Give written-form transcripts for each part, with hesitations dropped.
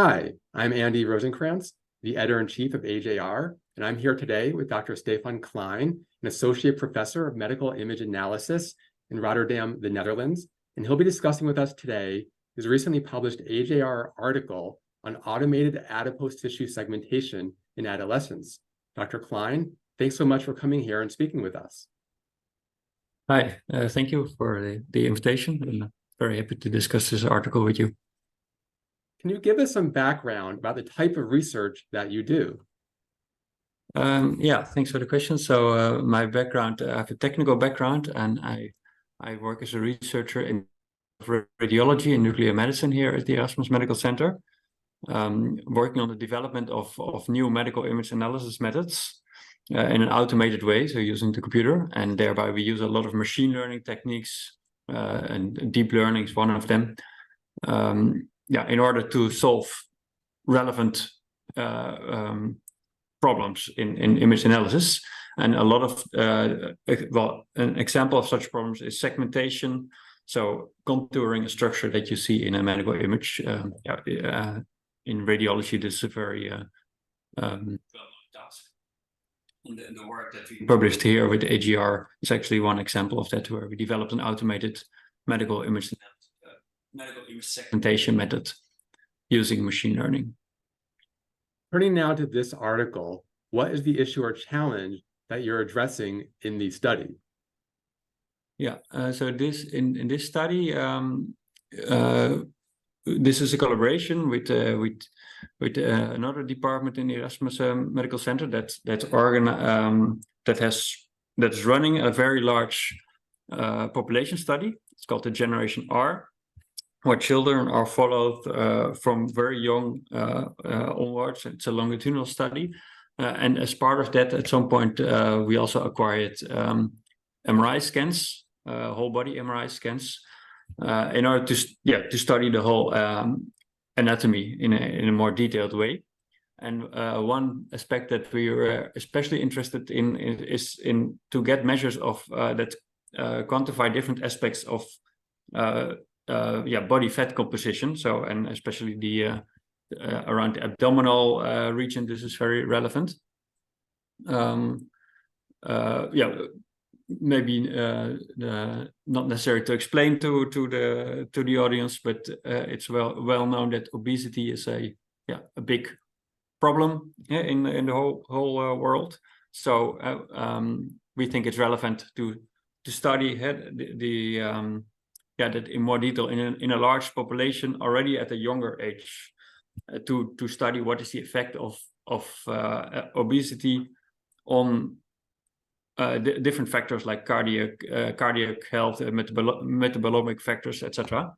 Hi, I'm Andy Rosenkrantz, the editor-in-chief of AJR, and I'm here today with Dr. Stefan Klein, an associate professor of medical image analysis in Rotterdam, the Netherlands, and he'll be discussing with us today his recently published AJR article on automated adipose tissue segmentation in adolescents. Dr. Klein, thanks so much for coming here and speaking with us. Hi, thank you for the invitation. I'm very happy to discuss this article with you. Can you give us some background about the type of research that you do? Yeah, thanks for the question. So my background, I have a technical background, and I work as a researcher in radiology and nuclear medicine here at the Erasmus Medical Center, working on the development of new medical image analysis methods in an automated way, so using the computer, and thereby we use a lot of machine learning techniques, and deep learning is one of them, in order to solve relevant problems in image analysis. And a lot of, an example of such problems is segmentation. So contouring a structure that you see in a medical image. In radiology, this is a very well-known task. And the work that we published here with AJR is actually one example of that, where we developed an automated medical image segmentation method using machine learning. Turning now to this article, what is the issue or challenge that you're addressing in the study? Yeah, so in this study, this is a collaboration with another department in the Erasmus Medical Center that's running a very large population study. It's called the Generation R, where children are followed from very young onwards. It's a longitudinal study, and as part of that, at some point, we also acquired MRI scans, whole body MRI scans, in order to study the whole anatomy in a more detailed way. And one aspect that we were especially interested in is to get measures of that quantify different aspects of body fat composition. So, and especially the around the abdominal region, this is very relevant. Maybe not necessary to explain to the audience, but it's well known that obesity is a big problem in the whole world. So we think it's relevant to study that in more detail in a large population already at a younger age, to study what is the effect of obesity on different factors like cardiac health, metabolomic factors, etc.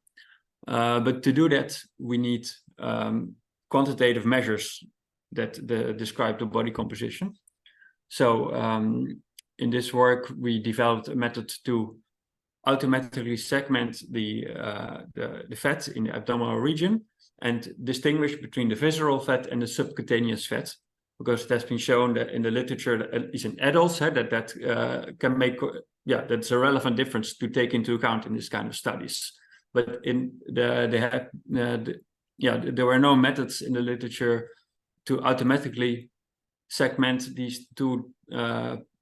But to do that, we need quantitative measures that describe the body composition. So in this work, we developed a method to automatically segment the fat in the abdominal region and distinguish between the visceral fat and the subcutaneous fat, because it has been shown that in the literature, that at least in adults, that can make, that's a relevant difference to take into account in this kind of studies. But there were no methods in the literature to automatically segment these two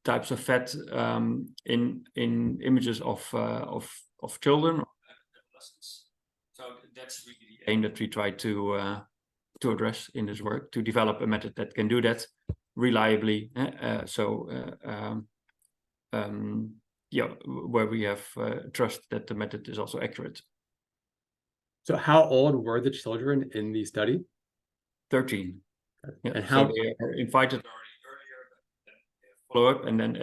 types of fat in images of children or adolescents. So that's really the aim that we try to address in this work, to develop a method that can do that reliably. Where we have trust that the method is also accurate. So how old were the children in the study? 13. Yeah, and how so they are invited earlier, follow up, and then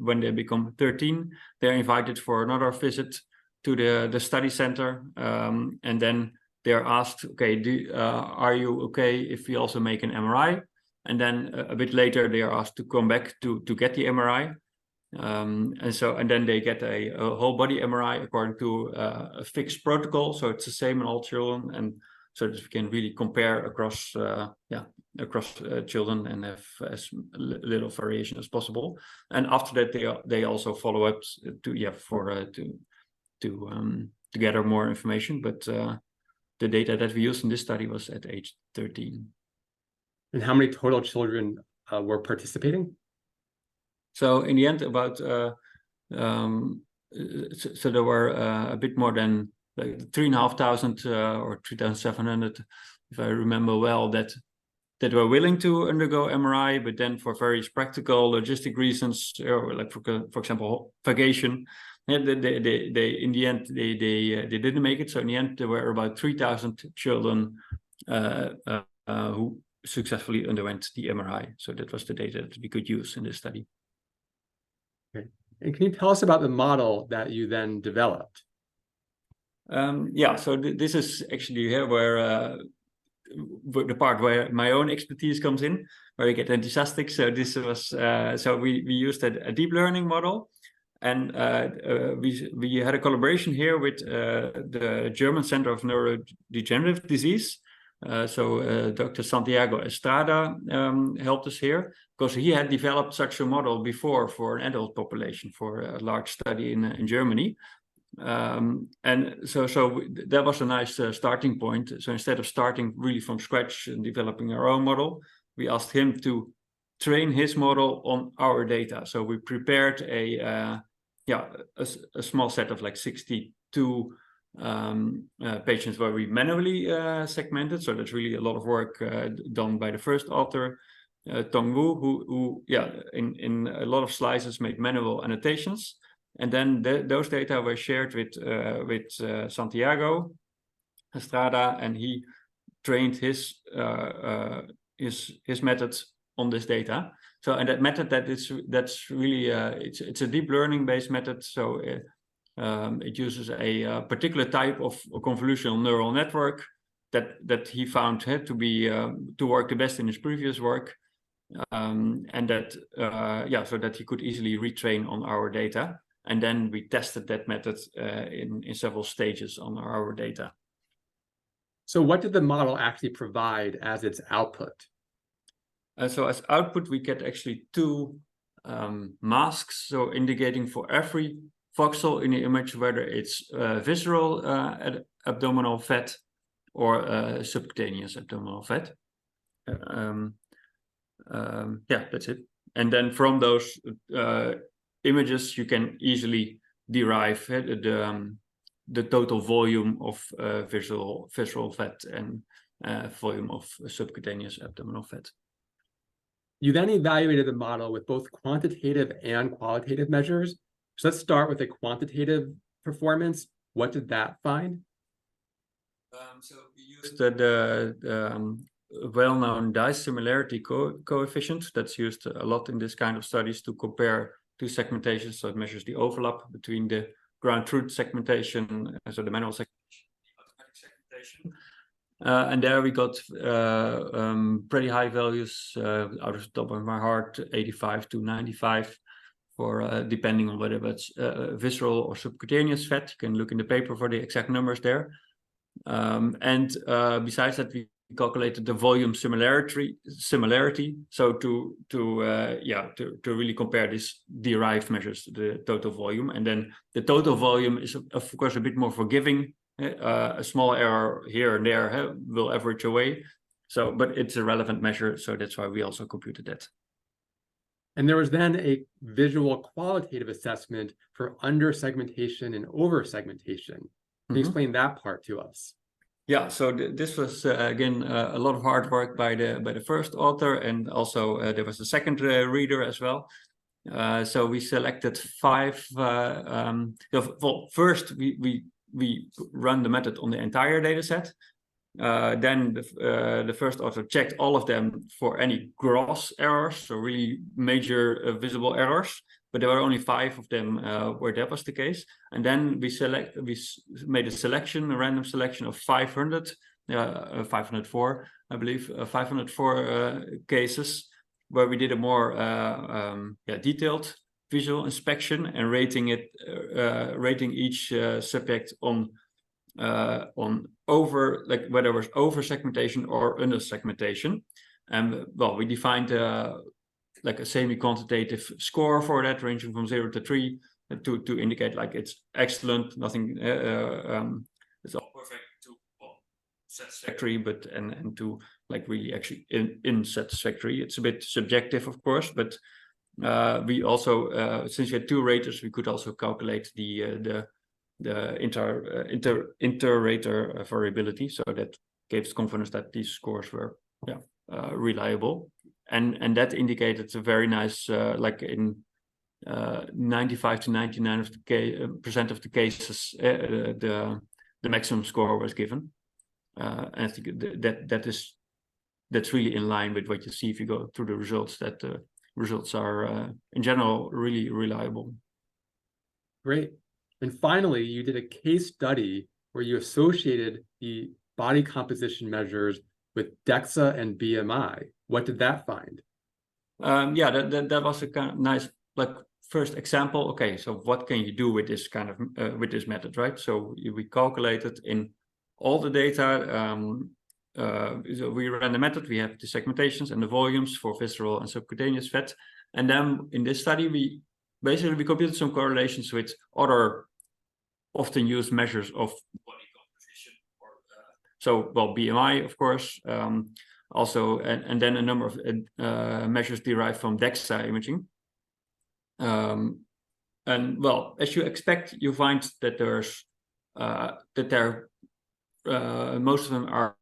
when they become 13, they're invited for another visit to the study center, and then they're asked, okay, are you okay if we also make an MRI? And then a bit later, they are asked to come back to get the MRI. And then they get a whole body MRI according to a fixed protocol. So it's the same in all children, and so that we can really compare across children and have as little variation as possible. And after that, they also follow up to gather more information. But the data that we used in this study was at age 13. And how many total children were participating? So in the end, about so there were a bit more than like 3,500 or 3,700, if I remember well, that were willing to undergo MRI, but then for various practical logistic reasons, or like for example vagation, they in the end they didn't make it. So in the end, there were about 3,000 children who successfully underwent the MRI. So that was the data that we could use in this study. Okay. And can you tell us about the model that you then developed? Yeah, so this is actually here where the part where my own expertise comes in, where I get enthusiastic. So this was so we used a deep learning model, and we had a collaboration here with the German Center of Neurodegenerative Disease. Dr. Santiago Estrada helped us here because he had developed such a model before for an adult population for a large study in Germany. And so that was a nice starting point. So instead of starting really from scratch and developing our own model, we asked him to train his model on our data. So we prepared a small set of like 62 patients where we manually segmented. So that's really a lot of work done by the first author, Tong Wu, who in a lot of slices made manual annotations. And then those data were shared with Santiago Estrada, and he trained his methods on this data. So, and that method that's really it's a deep learning based method. So it uses a particular type of convolutional neural network that he found had to be to work the best in his previous work, and that so that he could easily retrain on our data. And then we tested that method in several stages on our data. So what did the model actually provide as its output? So as output, we get actually two masks, so indicating for every voxel in the image whether it's visceral abdominal fat or subcutaneous abdominal fat. That's it. And then from those images, you can easily derive the total volume of visceral fat and volume of subcutaneous abdominal fat. You then evaluated the model with both quantitative and qualitative measures. So let's start with the quantitative performance. What did that find? So we used the well-known dissimilarity coefficient that's used a lot in this kind of studies to compare two segmentations. So it measures the overlap between the ground truth segmentation, so the manual segmentation, the automatic segmentation. And there we got pretty high values out of the top of my heart, 85 to 95 for depending on whether it's visceral or subcutaneous fat. You can look in the paper for the exact numbers there. And besides that, we calculated the volume similarity. So to really compare these derived measures, the total volume, and then the total volume is of course a bit more forgiving. A small error here and there will average away. So, but it's a relevant measure, so that's why we also computed that. And there was then a visual qualitative assessment for under segmentation and over segmentation. Can you explain that part to us? Yeah, so this was again a lot of hard work by the first author, and also there was a second reader as well. So we selected 5. Well, first we run the method on the entire data set. Then the first author checked all of them for any gross errors, so really major visible errors. But there were only 5 of them where that was the case. And then we made a random selection of 504, I believe, 504 cases where we did a more detailed visual inspection and rating each subject on over, like whether it was over segmentation or under segmentation. And well, we defined like a semi-quantitative score for that, ranging from 0 to 3, to indicate like it's excellent, nothing, it's all perfect, to satisfactory, but and to like really actually unsatisfactory. It's a bit subjective, of course, but we also since we had two raters, we could also calculate the inter-rater variability, so that gave confidence that these scores were reliable, and that indicated a very nice like in 95 to 99% of the cases the maximum score was given, and I think that's really in line with what you see if you go through the results, that the results are in general really reliable. Great. And finally, you did a case study where you associated the body composition measures with DEXA and BMI. What did that find? That was a kind of nice like first example. Okay, so what can you do with this kind of with this method, right? So we calculated in all the data. So we ran the method. We have the segmentations and the volumes for visceral and subcutaneous fat, and then in this study we computed some correlations with other often used measures of body composition, BMI, of course, also, and then a number of measures derived from DEXA imaging. And well, as you expect, you find that there's most of them are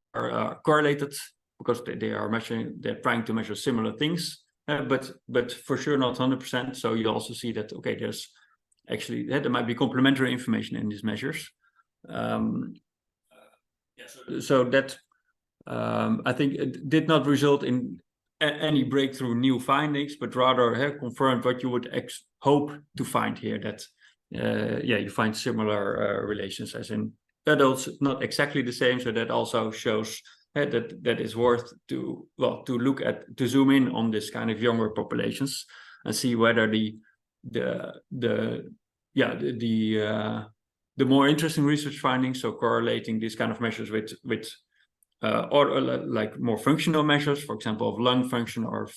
correlated because they're trying to measure similar things, but for sure not 100%. So you also see that okay, there's actually there might be complementary information in these measures. So that I think it did not result in any breakthrough new findings, but rather confirmed what you would hope to find here, that you find similar relations as in adults, not exactly the same. So that also shows that is worth to look at, to zoom in on this kind of younger populations and see whether the more interesting research findings, so correlating these kind of measures with or like more functional measures, for example, of lung function or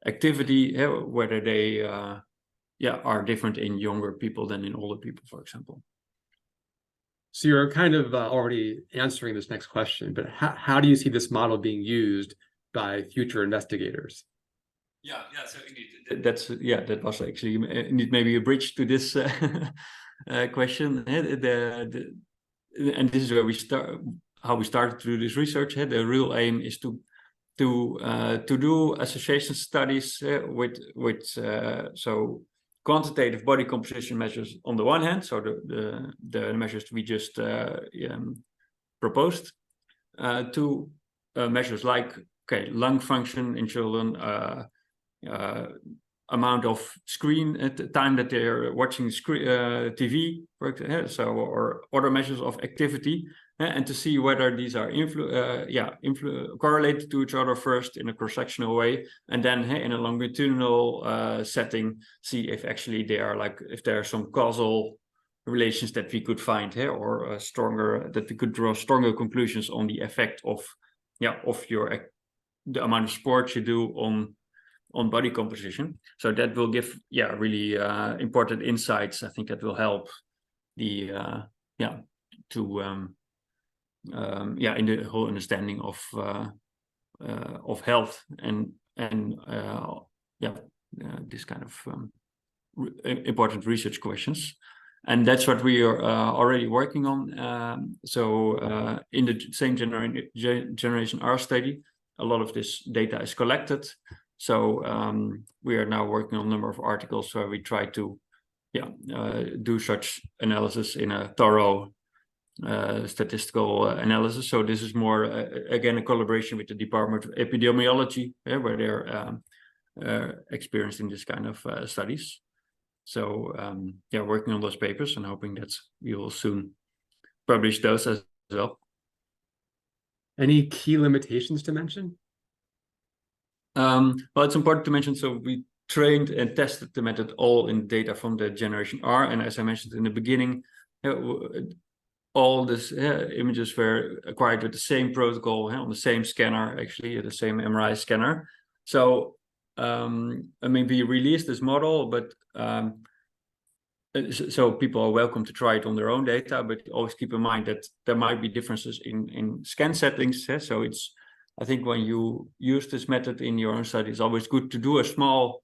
activity, whether they are different in younger people than in older people, for example. So you're kind of already answering this next question, but how do you see this model being used by future investigators? So indeed, that was actually indeed maybe a bridge to this question. And this is where we start. How we started to do this research. The real aim is to do association studies with so quantitative body composition measures on the one hand, so the measures we just proposed, to measures like lung function in children, amount of screen time that they're watching TV, for example, so or other measures of activity. And to see whether these are correlated to each other first in a cross-sectional way, and then in a longitudinal setting, see if actually they are if there are some causal relations that we could find here, or that we could draw stronger conclusions on the effect of the amount of sports you do on body composition. So that will give really important insights. I think that will help in the whole understanding of health and this kind of important research questions. And that's what we are already working on. So in the same generation R study, a lot of this data is collected. So we are now working on a number of articles where we try to do such analysis in a thorough statistical analysis. So this is more again a collaboration with the Department of Epidemiology, where they're experienced in this kind of studies. So working on those papers and hoping that we will soon publish those as well. Any key limitations to mention? Well, it's important to mention, so we trained and tested the method all in data from the generation R, and as I mentioned in the beginning, all these images were acquired with the same protocol on the same scanner, actually the same MRI scanner. So we released this model, but so people are welcome to try it on their own data, but always keep in mind that there might be differences in scan settings. So I think when you use this method in your own study, it's always good to do a small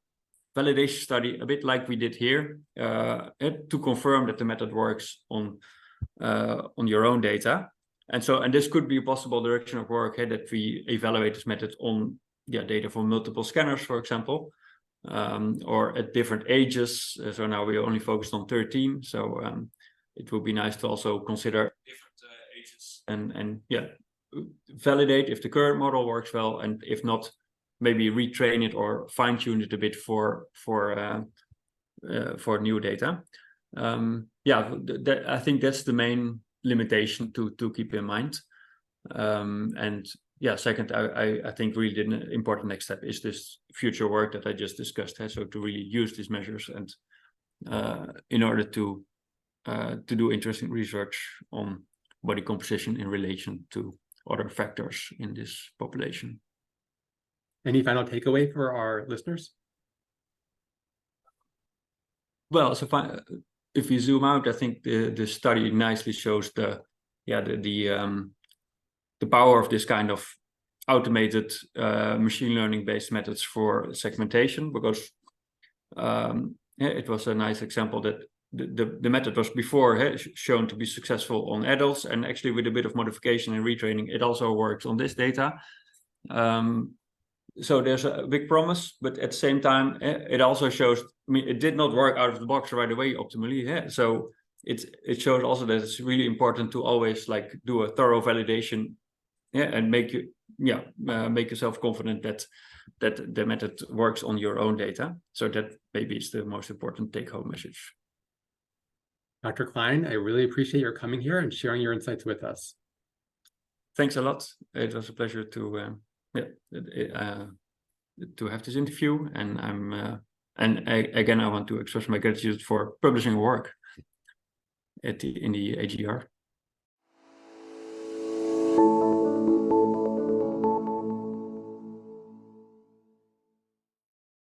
validation study, a bit like we did here, to confirm that the method works on your own data. And this could be a possible direction of work, that we evaluate this method on data from multiple scanners, for example. Or at different ages. So now we're only focused on 13. So it would be nice to also consider different ages and validate if the current model works well, and if not, maybe retrain it or fine tune it a bit for new data. I think that's the main limitation to keep in mind. Second, I think really the important next step is this future work that I just discussed. So to really use these measures and in order to do interesting research on body composition in relation to other factors in this population. Any final takeaway for our listeners? Well, so if you zoom out, I think the study nicely shows the power of this kind of automated machine learning based methods for segmentation, because it was a nice example that the method was before shown to be successful on adults, and actually with a bit of modification and retraining, it also works on this data. So there's a big promise, but at the same time, it also shows, it did not work out of the box right away optimally. So it shows also that it's really important to always do a thorough validation, and make yourself confident that the method works on your own data. So that maybe is the most important take-home message. Dr. Klein, I really appreciate your coming here and sharing your insights with us. Thanks a lot. It was a pleasure to have this interview, and I want to express my gratitude for publishing work in the AJR.